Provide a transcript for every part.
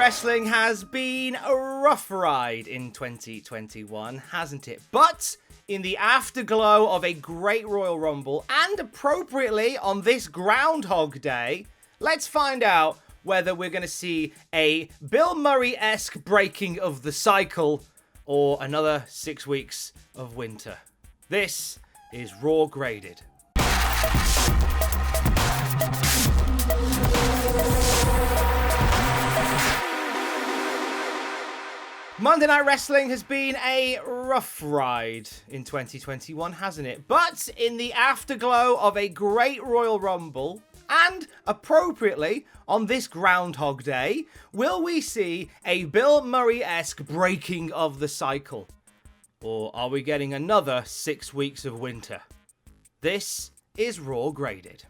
Wrestling has been a rough ride in 2021, hasn't it? But in the afterglow of a great Royal Rumble, and appropriately on this Groundhog Day, let's find out whether we're going to see a Bill Murray-esque breaking of the cycle or another 6 weeks of winter. This is Raw Graded. Monday Night Wrestling has been a rough ride in 2021, hasn't it? But in the afterglow of a great Royal Rumble, and appropriately on this Groundhog Day, will we see a Bill Murray-esque breaking of the cycle? Or are we getting another 6 weeks of winter? This is Raw Graded.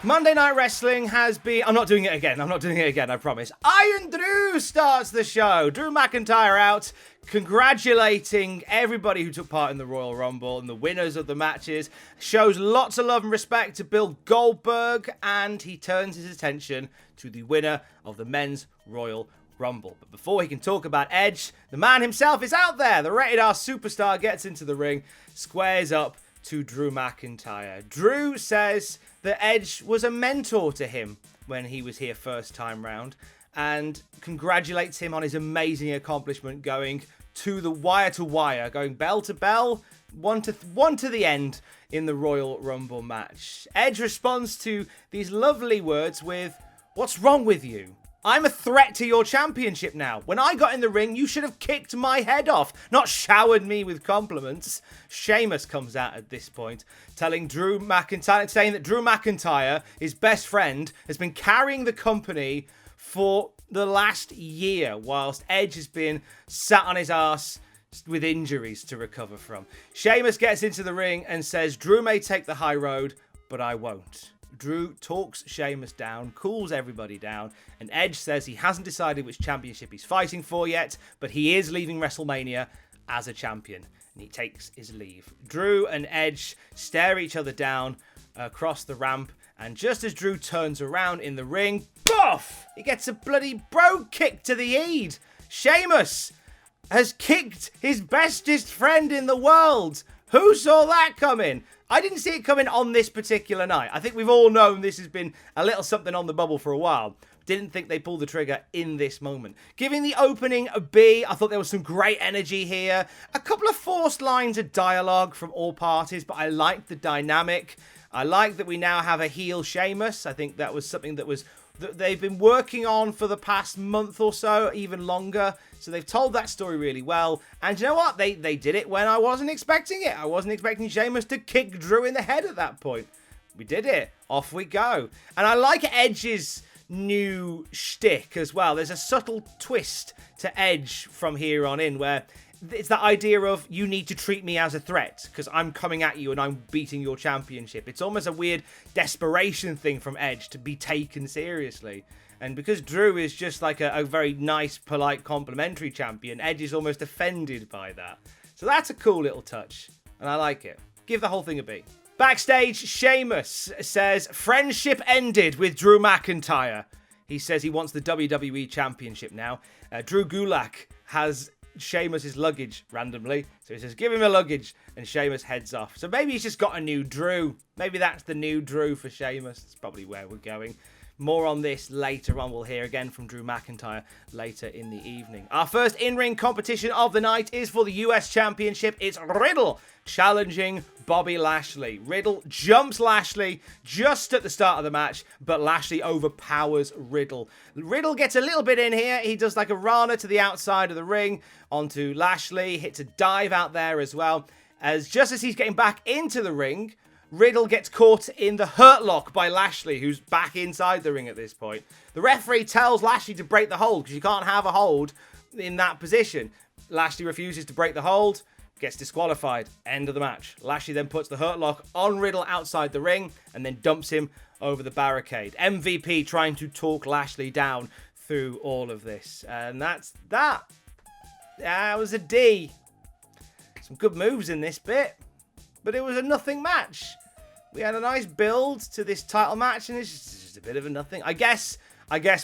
Monday Night Wrestling has been... I'm not doing it again, I promise. Iron Drew starts the show. Drew McIntyre out, congratulating everybody who took part in the Royal Rumble and the winners of the matches. Shows lots of love and respect to Bill Goldberg, and he turns his attention to the winner of the Men's Royal Rumble. But before he can talk about Edge, the man himself is out there. The Rated R superstar gets into the ring, squares up to Drew McIntyre. Drew says that Edge was a mentor to him when he was here first time round, and congratulates him on his amazing accomplishment going to the wire, going bell to bell, one to the end in the Royal Rumble match. Edge responds to these lovely words with, "What's wrong with you? I'm a threat to your championship now. When I got in the ring, you should have kicked my head off, not showered me with compliments." Sheamus comes out at this point, saying that Drew McIntyre, his best friend, has been carrying the company for the last year, whilst Edge has been sat on his arse with injuries to recover from. Sheamus gets into the ring and says, "Drew may take the high road, but I won't." Drew talks Sheamus down, cools everybody down, and Edge says he hasn't decided which championship he's fighting for yet, but he is leaving WrestleMania as a champion, and he takes his leave. Drew and Edge stare each other down across the ramp, and just as Drew turns around in the ring, boff! He gets a bloody Brogue kick to the Eid. Sheamus has kicked his bestest friend in the world. Who saw that coming? I didn't see it coming on this particular night. I think we've all known this has been a little something on the bubble for a while. Didn't think they pulled the trigger in this moment. Giving the opening a B, I thought there was some great energy here. A couple of forced lines of dialogue from all parties, but I liked the dynamic. I like that we now have a heel Sheamus. I think that was something that they've been working on for the past month or so, even longer. So they've told that story really well. And you know what? They did it when I wasn't expecting it. I wasn't expecting Sheamus to kick Drew in the head at that point. We did it. Off we go. And I like Edge's new shtick as well. There's a subtle twist to Edge from here on in where it's that idea of you need to treat me as a threat because I'm coming at you and I'm beating your championship. It's almost a weird desperation thing from Edge to be taken seriously. And because Drew is just like a very nice, polite, complimentary champion, Edge is almost offended by that. So that's a cool little touch, and I like it. Give the whole thing a B. Backstage, Sheamus says friendship ended with Drew McIntyre. He says he wants the WWE Championship now. Drew Gulak has Sheamus' luggage randomly. So he says, give him a luggage, and Sheamus heads off. So maybe he's just got a new Drew. Maybe that's the new Drew for Sheamus. That's probably where we're going. More on this later on. We'll hear again from Drew McIntyre later in the evening. Our first in-ring competition of the night is for the US Championship. It's Riddle challenging Bobby Lashley. Riddle jumps Lashley just at the start of the match, but Lashley overpowers Riddle. Riddle gets a little bit in here. He does like a Rana to the outside of the ring onto Lashley, hits a dive out there as well. Just as he's getting back into the ring, Riddle gets caught in the hurt lock by Lashley, who's back inside the ring at this point. The referee tells Lashley to break the hold because you can't have a hold in that position. Lashley refuses to break the hold, gets disqualified. End of the match. Lashley then puts the hurt lock on Riddle outside the ring and then dumps him over the barricade. MVP trying to talk Lashley down through all of this. And that's that. That was a D. Some good moves in this bit. but it was a nothing match. We had a nice build to this title match, and it's just a bit of a nothing. I guess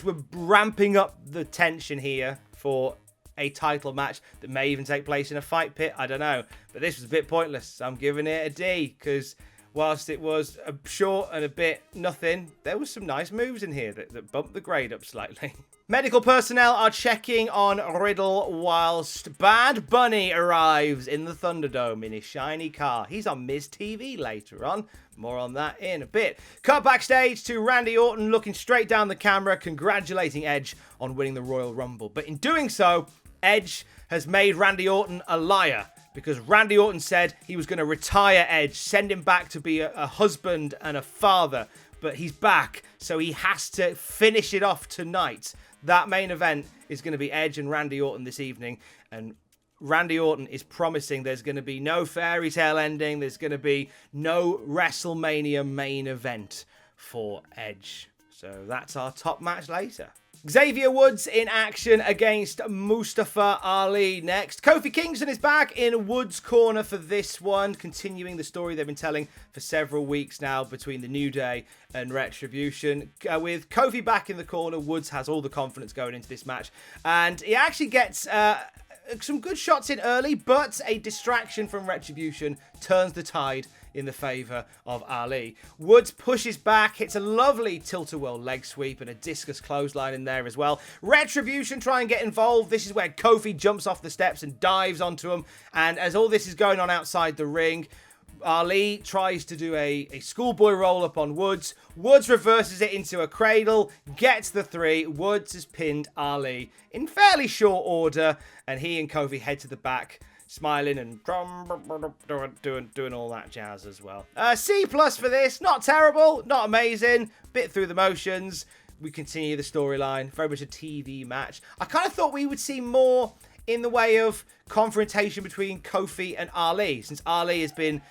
we're ramping up the tension here for a title match that may even take place in a fight pit. I don't know. But this was a bit pointless. So I'm giving it a D, because whilst it was a short and a bit nothing, there was some nice moves in here that bumped the grade up slightly. Medical personnel are checking on Riddle whilst Bad Bunny arrives in the Thunderdome in his shiny car. He's on Miz TV later on. More on that in a bit. Cut backstage to Randy Orton looking straight down the camera, congratulating Edge on winning the Royal Rumble. But in doing so, Edge has made Randy Orton a liar, because Randy Orton said he was going to retire Edge, send him back to be a husband and a father. But he's back, so he has to finish it off tonight. That main event is going to be Edge and Randy Orton this evening. And Randy Orton is promising there's going to be no fairy tale ending. There's going to be no WrestleMania main event for Edge. So that's our top match later. Xavier Woods in action against Mustafa Ali next. Kofi Kingston is back in Woods' corner for this one, continuing the story they've been telling for several weeks now between the New Day and Retribution. With Kofi back in the corner, Woods has all the confidence going into this match, and he actually gets some good shots in early, but a distraction from Retribution turns the tide in the favour of Ali. Woods pushes back, hits a lovely tilt-a-whirl leg sweep and a discus clothesline in there as well. Retribution try and get involved. This is where Kofi jumps off the steps and dives onto him. And as all this is going on outside the ring, Ali tries to do a schoolboy roll-up on Woods. Woods reverses it into a cradle, gets the 3. Woods has pinned Ali in fairly short order, and he and Kofi head to the back, smiling and doing all that jazz as well. C+ for this. Not terrible, not amazing. Bit through the motions. We continue the storyline. Very much a TV match. I kind of thought we would see more in the way of confrontation between Kofi and Ali, since Ali has been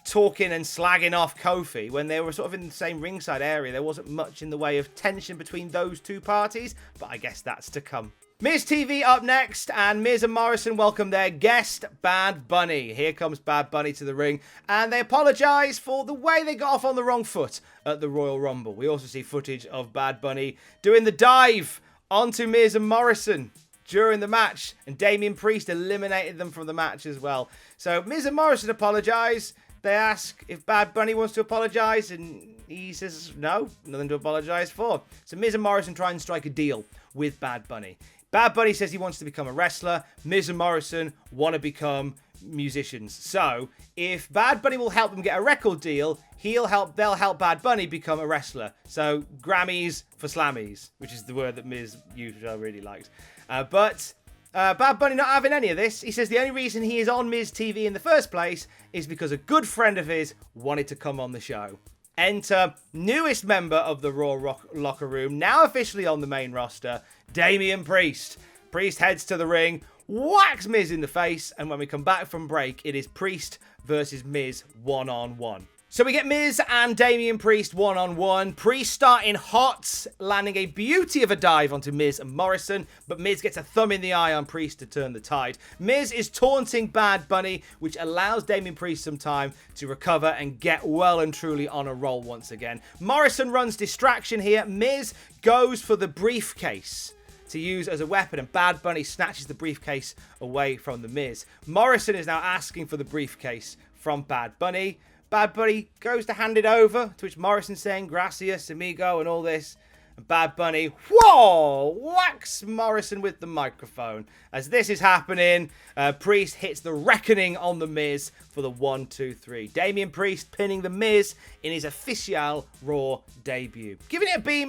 talking and slagging off Kofi when they were sort of in the same ringside area. There wasn't much in the way of tension between those two parties, but I guess that's to come. Miz TV up next, and Miz and Morrison welcome their guest, Bad Bunny. Here comes Bad Bunny to the ring, and they apologise for the way they got off on the wrong foot at the Royal Rumble. We also see footage of Bad Bunny doing the dive onto Miz and Morrison during the match, and Damian Priest eliminated them from the match as well. So Miz and Morrison apologise. They ask if Bad Bunny wants to apologise, and he says no, nothing to apologise for. So Miz and Morrison try and strike a deal with Bad Bunny. Bad Bunny says he wants to become a wrestler. Miz and Morrison want to become musicians. So if Bad Bunny will help them get a record deal, they'll help Bad Bunny become a wrestler. So Grammys for Slammies, which is the word that Miz used, which I really liked. But Bad Bunny not having any of this. He says the only reason he is on Miz TV in the first place is because a good friend of his wanted to come on the show. Enter newest member of the Raw locker room, now officially on the main roster, Damian Priest. Priest heads to the ring, whacks Miz in the face, and when we come back from break, it is Priest versus Miz one-on-one. So we get Miz and Damian Priest one-on-one. Priest starting hot, landing a beauty of a dive onto Miz and Morrison, but Miz gets a thumb in the eye on Priest to turn the tide. Miz is taunting Bad Bunny, which allows Damian Priest some time to recover and get well and truly on a roll once again. Morrison runs distraction here. Miz goes for the briefcase to use as a weapon, and Bad Bunny snatches the briefcase away from the Miz. Morrison is now asking for the briefcase from Bad Bunny. Bad Bunny goes to hand it over, to which Morrison's saying, gracias, amigo, and all this. And Bad Bunny, whoa, whacks Morrison with the microphone. As this is happening, Priest hits the reckoning on the Miz for the 1-2-3. Damian Priest pinning the Miz in his official Raw debut. Giving it a B-.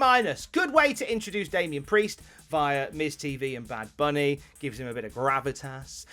Good way to introduce Damian Priest via Miz TV and Bad Bunny. Gives him a bit of gravitas.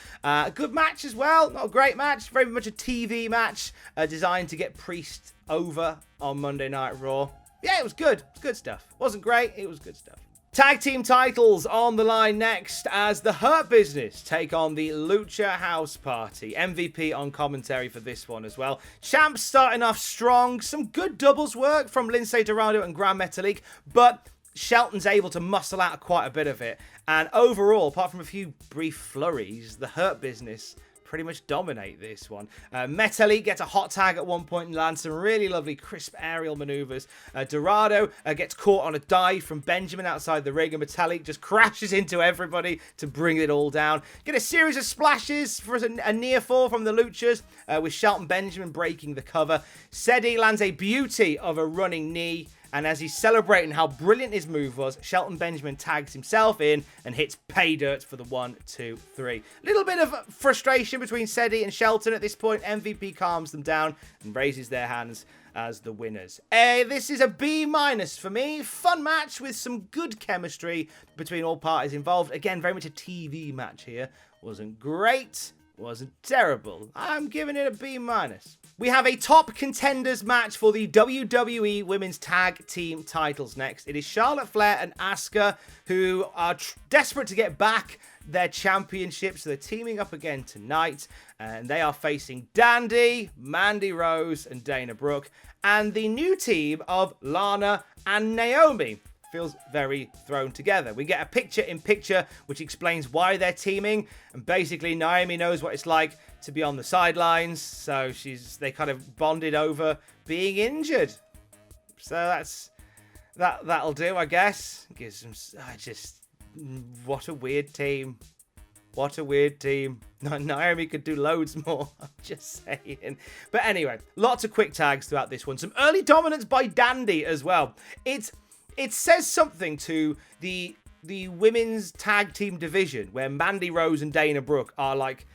Good match as well. Not a great match. Very much a TV match designed to get Priest over on Monday Night Raw. Yeah, it was good. It's good stuff. Wasn't great. It was good stuff. Tag team titles on the line next as the Hurt Business take on the Lucha House Party. MVP on commentary for this one as well. Champs starting off strong. Some good doubles work from Lince Dorado and Gran Metalik, but Shelton's able to muscle out quite a bit of it. And overall, apart from a few brief flurries, the Hurt Business pretty much dominate this one. Metalik gets a hot tag at one point and lands some really lovely crisp aerial maneuvers. Dorado gets caught on a dive from Benjamin outside the ring, and Metalik just crashes into everybody to bring it all down. Get a series of splashes for a near fall from the Luchas, with Shelton Benjamin breaking the cover. Cedric lands a beauty of a running knee, and as he's celebrating how brilliant his move was, Shelton Benjamin tags himself in and hits pay dirt for the 1, 2, 3. Little bit of frustration between Cedric and Shelton at this point. MVP calms them down and raises their hands as the winners. This is a B- for me. Fun match with some good chemistry between all parties involved. Again, very much a TV match here. Wasn't great, wasn't terrible. I'm giving it a B-. We have a top contenders match for the WWE Women's Tag Team titles next. It is Charlotte Flair and Asuka, who are desperate to get back their championship, so they're teaming up again tonight, and they are facing Dandy, Mandy Rose, and Dana Brooke, and the new team of Lana and Naomi. Feels very thrown together. We get a picture-in-picture which explains why they're teaming, and basically Naomi knows what it's like to be on the sidelines, so they kind of bonded over being injured. So that'll do, I guess. Gives them what a weird team. What a weird team. Naomi could do loads more. I'm just saying. But anyway, lots of quick tags throughout this one. Some early dominance by Dandy as well. It says something to the women's tag team division, where Mandy Rose and Dana Brooke are like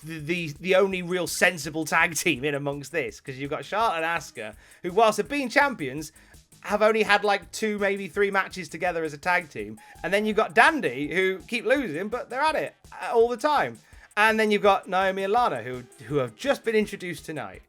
the only real sensible tag team in amongst this, because you've got Charlotte and Asuka, who, whilst they've been champions, have only had like 2, maybe 3 matches together as a tag team. And then you've got Dandy, who keep losing, but they're at it all the time. And then you've got Naomi and Lana, who have just been introduced tonight.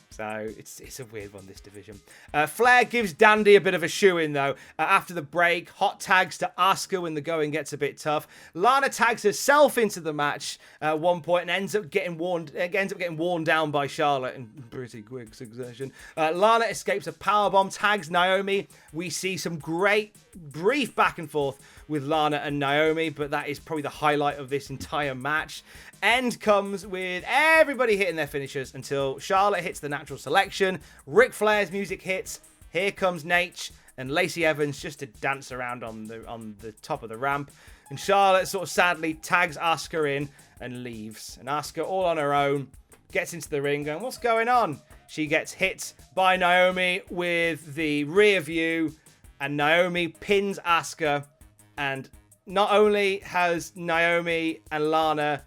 So it's a weird one, this division. Flair gives Dandy a bit of a shoe-in, though. After the break, hot tags to Asuka when the going gets a bit tough. Lana tags herself into the match at one point and ends up getting worn down by Charlotte in pretty quick succession. Lana escapes a powerbomb, tags Naomi. We see some great, brief back and forth with Lana and Naomi, but that is probably the highlight of this entire match. End comes with everybody hitting their finishers until Charlotte hits the natural selection. Ric Flair's music hits. Here comes Nate and Lacey Evans just to dance around on the top of the ramp. And Charlotte sort of sadly tags Asuka in and leaves. And Asuka, all on her own, gets into the ring going, what's going on? She gets hit by Naomi with the rear view, and Naomi pins Asuka. And not only has Naomi and Lana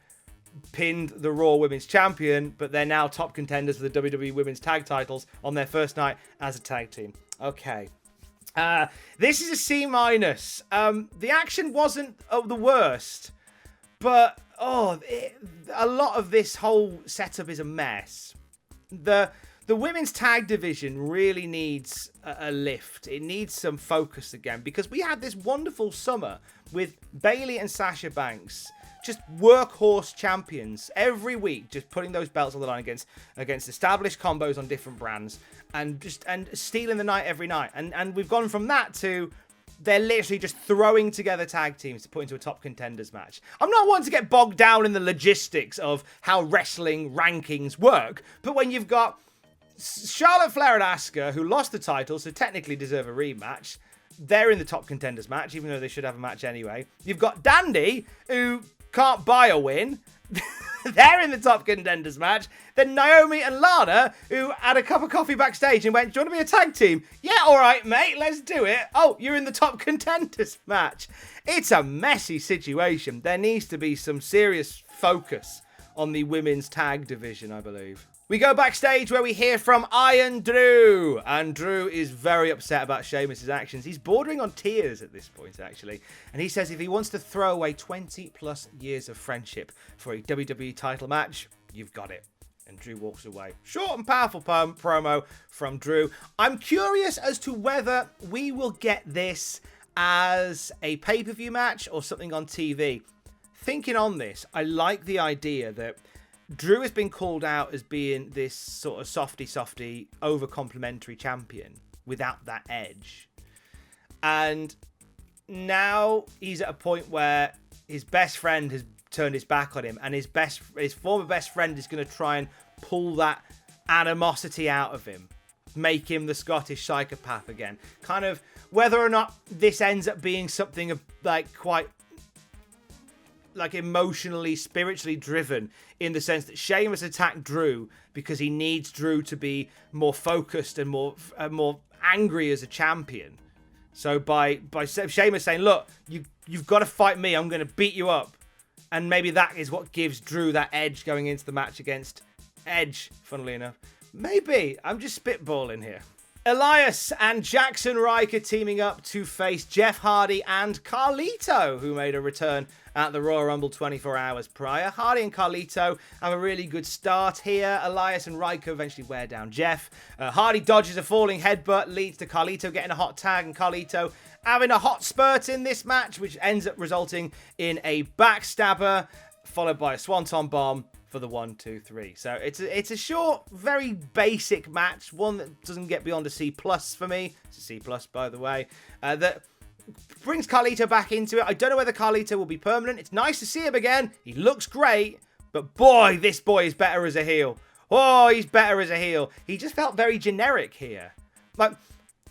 pinned the Raw Women's Champion, but they're now top contenders for the WWE Women's Tag titles on their first night as a tag team. Okay. This is a C-. The action wasn't the worst, but a lot of this whole setup is a mess. The women's tag division really needs a lift. It needs some focus again, because we had this wonderful summer with Bayley and Sasha Banks, just workhorse champions every week, just putting those belts on the line against established combos on different brands, and stealing the night every night. And we've gone from that to they're literally just throwing together tag teams to put into a top contenders match. I'm not wanting to get bogged down in the logistics of how wrestling rankings work, but when you've got Charlotte Flair and Asuka, who lost the title, so technically deserve a rematch, they're in the top contenders match, even though they should have a match anyway. You've got Dandy, who can't buy a win. They're in the top contenders match. Then Naomi and Lana, who had a cup of coffee backstage and went, do you want to be a tag team? Yeah, all right, mate, let's do it. Oh, you're in the top contenders match. It's a messy situation. There needs to be some serious focus on the women's tag division, I believe. We go backstage where we hear from Iron Drew. And Drew is very upset about Sheamus' actions. He's bordering on tears at this point, actually. And he says if he wants to throw away 20 plus years of friendship for a WWE title match, you've got it. And Drew walks away. Short and powerful promo from Drew. I'm curious as to whether we will get this as a pay-per-view match or something on TV. Thinking on this, I like the idea that Drew has been called out as being this sort of softy, over-complimentary champion without that edge. And now he's at a point where his best friend has turned his back on him, and his former best friend is going to try and pull that animosity out of him, make him the Scottish psychopath again. Kind of whether or not this ends up being something of like quite like emotionally, spiritually driven, in the sense that Sheamus attacked Drew because he needs Drew to be more focused and more angry as a champion. So by Sheamus saying, look, you've got to fight me, I'm going to beat you up. And maybe that is what gives Drew that edge going into the match against Edge, funnily enough. Maybe. I'm just spitballing here. Elias and Jaxson Ryker teaming up to face Jeff Hardy and Carlito, who made a return at the Royal Rumble 24 hours prior. Hardy and Carlito have a really good start here. Elias and Ryker eventually wear down Jeff. Hardy dodges a falling headbutt, leads to Carlito getting a hot tag, and Carlito having a hot spurt in this match, which ends up resulting in a backstabber, followed by a swanton bomb for the 1, 2, 3. So it's a short, very basic match, one that doesn't get beyond a C+ for me. It's a C+, by the way. That brings Carlito back into it. I don't know whether Carlito will be permanent. It's nice to see him again. He looks great, but boy, this boy is better as a heel. Oh, he's better as a heel. He just felt very generic here. Like,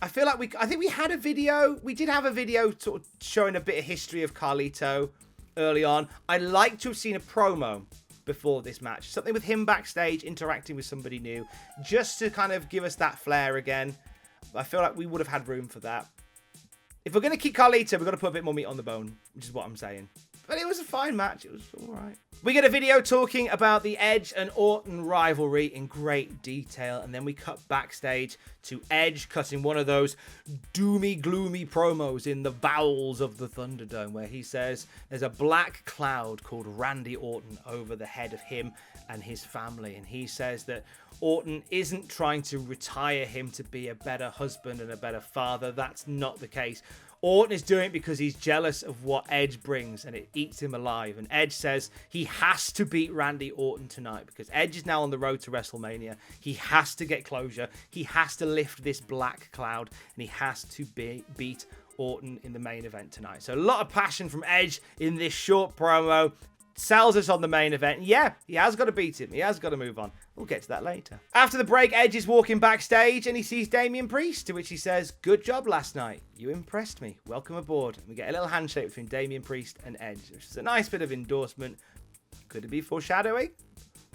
I feel like I think we had a video. We did have a video sort of showing a bit of history of Carlito early on. I'd like to have seen a promo before this match. Something with him backstage interacting with somebody new, just to kind of give us that flair again. I feel like we would have had room for that. If we're going to keep Carlito, we've got to put a bit more meat on the bone, which is what I'm saying. But it was a fine match. It was all right. We get a video talking about the Edge and Orton rivalry in great detail, and then we cut backstage to Edge cutting one of those doomy, gloomy promos in the bowels of the Thunderdome, where he says there's a black cloud called Randy Orton over the head of him and his family, and he says that Orton isn't trying to retire him to be a better husband and a better father. That's not the case. Orton is doing it because he's jealous of what Edge brings, and it eats him alive. And Edge says he has to beat Randy Orton tonight because Edge is now on the road to WrestleMania. He has to get closure. He has to lift this black cloud, and he has to beat Orton in the main event tonight. So a lot of passion from Edge in this short promo. Sells us on the main event. Yeah, he has got to beat him. He has got to move on. We'll get to that later. After the break, Edge is walking backstage and he sees Damian Priest, to which he says, "Good job last night. You impressed me. Welcome aboard." And we get a little handshake between Damian Priest and Edge, which is a nice bit of endorsement. Could it be foreshadowing?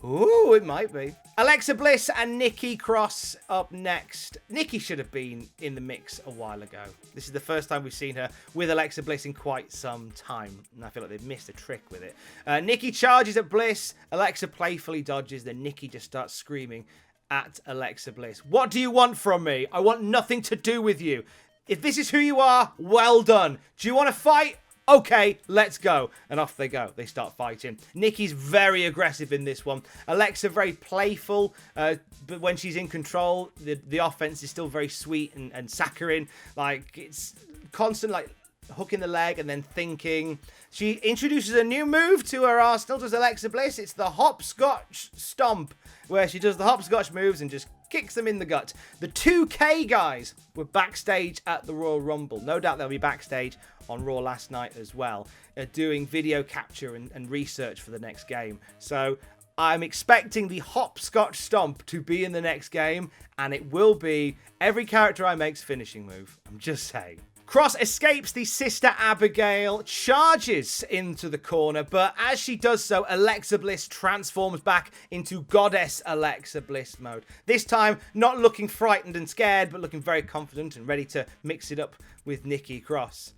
Ooh, it might be. Alexa Bliss and Nikki Cross up next. Nikki should have been in the mix a while ago. This is the first time we've seen her with Alexa Bliss in quite some time, and I feel like they've missed a trick with it. Nikki charges at Bliss. Alexa playfully dodges, then Nikki just starts screaming at Alexa Bliss. "What do you want from me? I want nothing to do with you. If this is who you are, well done. Do you want to fight? Okay, let's go." And off they go. They start fighting. Nikki's very aggressive in this one. Alexa very playful, but when she's in control, the offense is still very sweet and saccharine. Like, it's constant, like, hooking the leg and then thinking. She introduces a new move to her arsenal, does Alexa Bliss. It's the hopscotch stomp, where she does the hopscotch moves and just kicks them in the gut. The 2K guys were backstage at the Royal Rumble. No doubt they'll be backstage on Raw last night as well, doing video capture and research for the next game. So I'm expecting the hopscotch stomp to be in the next game, and it will be every character I make's finishing move. I'm just saying. Cross escapes the Sister Abigail, charges into the corner, but as she does so, Alexa Bliss transforms back into Goddess Alexa Bliss mode. This time, not looking frightened and scared, but looking very confident and ready to mix it up with Nikki Cross.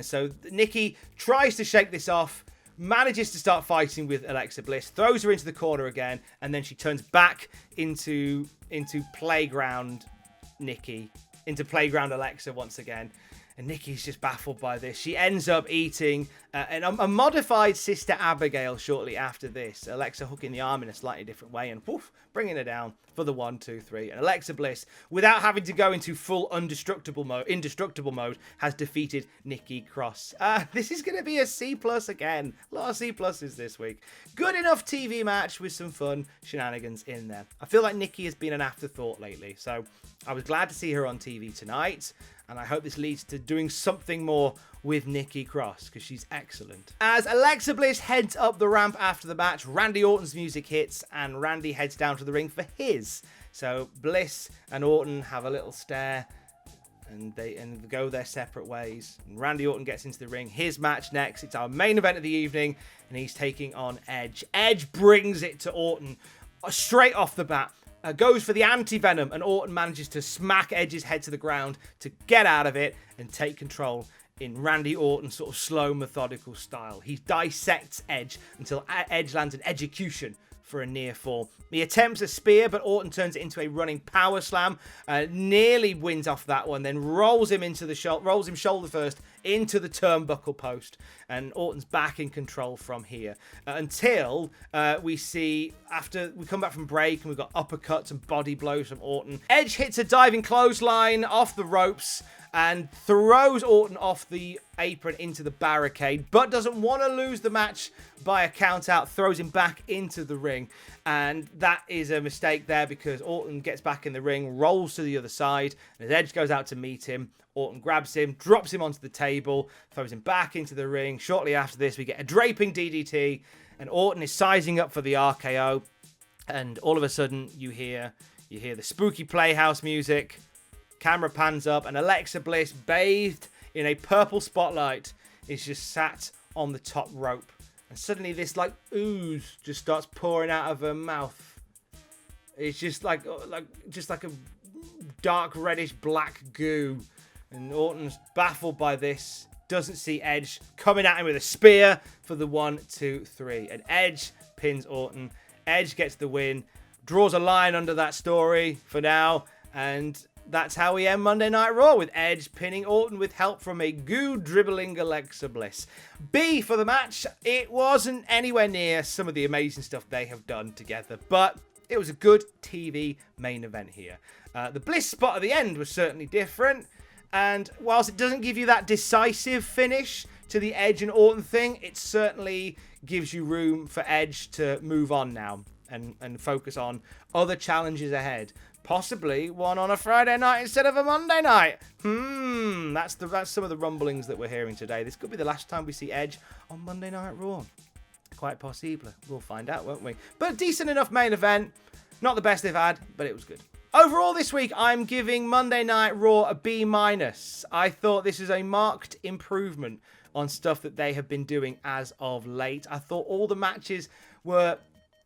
So Nikki tries to shake this off, manages to start fighting with Alexa Bliss, throws her into the corner again, and then she turns back into Playground Nikki, into Playground Alexa once again. And Nikki's just baffled by this. She ends up eating a modified Sister Abigail shortly after this. Alexa hooking the arm in a slightly different way and poof, bringing her down for the 1, 2, 3. And Alexa Bliss, without having to go into full indestructible mode, has defeated Nikki Cross. This is going to be a C+ again. A lot of C+ this week. Good enough TV match with some fun shenanigans in there. I feel like Nikki has been an afterthought lately, so I was glad to see her on TV tonight, and I hope this leads to doing something more with Nikki Cross, because she's excellent. As Alexa Bliss heads up the ramp after the match, Randy Orton's music hits, and Randy heads down to the ring for his. So Bliss and Orton have a little stare, and they go their separate ways. And Randy Orton gets into the ring. His match next. It's our main event of the evening, and he's taking on Edge. Edge brings it to Orton straight off the bat. Goes for the anti-venom, and Orton manages to smack Edge's head to the ground to get out of it and take control in Randy Orton's sort of slow, methodical style. He dissects Edge until Edge lands an execution for a near fall. He attempts a spear, but Orton turns it into a running power slam. Nearly wins off that one, then rolls him shoulder first into the turnbuckle post, and Orton's back in control from here until we see, after we come back from break and we've got uppercuts and body blows from Orton. Edge hits a diving clothesline off the ropes and throws Orton off the apron into the barricade, but doesn't want to lose the match by a count out, throws him back into the ring. And that is a mistake there, because Orton gets back in the ring, rolls to the other side, and as Edge goes out to meet him, Orton grabs him, drops him onto the table, throws him back into the ring. Shortly after this, we get a draping DDT, and Orton is sizing up for the RKO. And all of a sudden, you hear the spooky Playhouse music. Camera pans up, and Alexa Bliss, bathed in a purple spotlight, is just sat on the top rope. And suddenly this like ooze just starts pouring out of her mouth. It's just like a dark reddish black goo. And Orton's baffled by this, doesn't see Edge coming at him with a spear for the 1, 2, 3. And Edge pins Orton. Edge gets the win, draws a line under that story for now, and that's how we end Monday Night Raw, with Edge pinning Orton with help from a goo-dribbling Alexa Bliss. B for the match, it wasn't anywhere near some of the amazing stuff they have done together, but it was a good TV main event here. The Bliss spot at the end was certainly different, and whilst it doesn't give you that decisive finish to the Edge and Orton thing, it certainly gives you room for Edge to move on now and focus on other challenges ahead. Possibly one on a Friday night instead of a Monday night. That's some of the rumblings that we're hearing today. This could be the last time we see Edge on Monday Night Raw. Quite possible. We'll find out, won't we? But a decent enough main event. Not the best they've had, but it was good. Overall this week, I'm giving Monday Night Raw a B-. I thought this is a marked improvement on stuff that they have been doing as of late. I thought all the matches were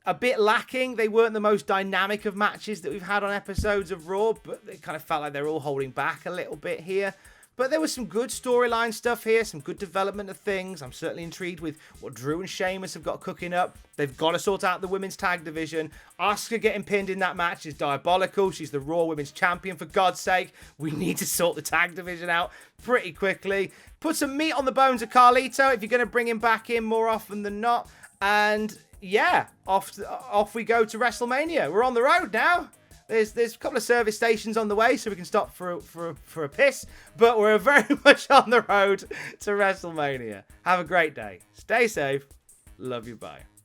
a bit lacking. They weren't the most dynamic of matches that we've had on episodes of Raw, but it kind of felt like they're all holding back a little bit here. But there was some good storyline stuff here, some good development of things. I'm certainly intrigued with what Drew and Sheamus have got cooking up. They've got to sort out the women's tag division. Asuka getting pinned in that match is diabolical. She's the Raw Women's Champion, for God's sake. We need to sort the tag division out pretty quickly. Put some meat on the bones of Carlito if you're going to bring him back in more often than not. And yeah, off we go to WrestleMania. We're on the road now. There's a couple of service stations on the way, so we can stop for a piss. But we're very much on the road to WrestleMania. Have a great day. Stay safe. Love you. Bye.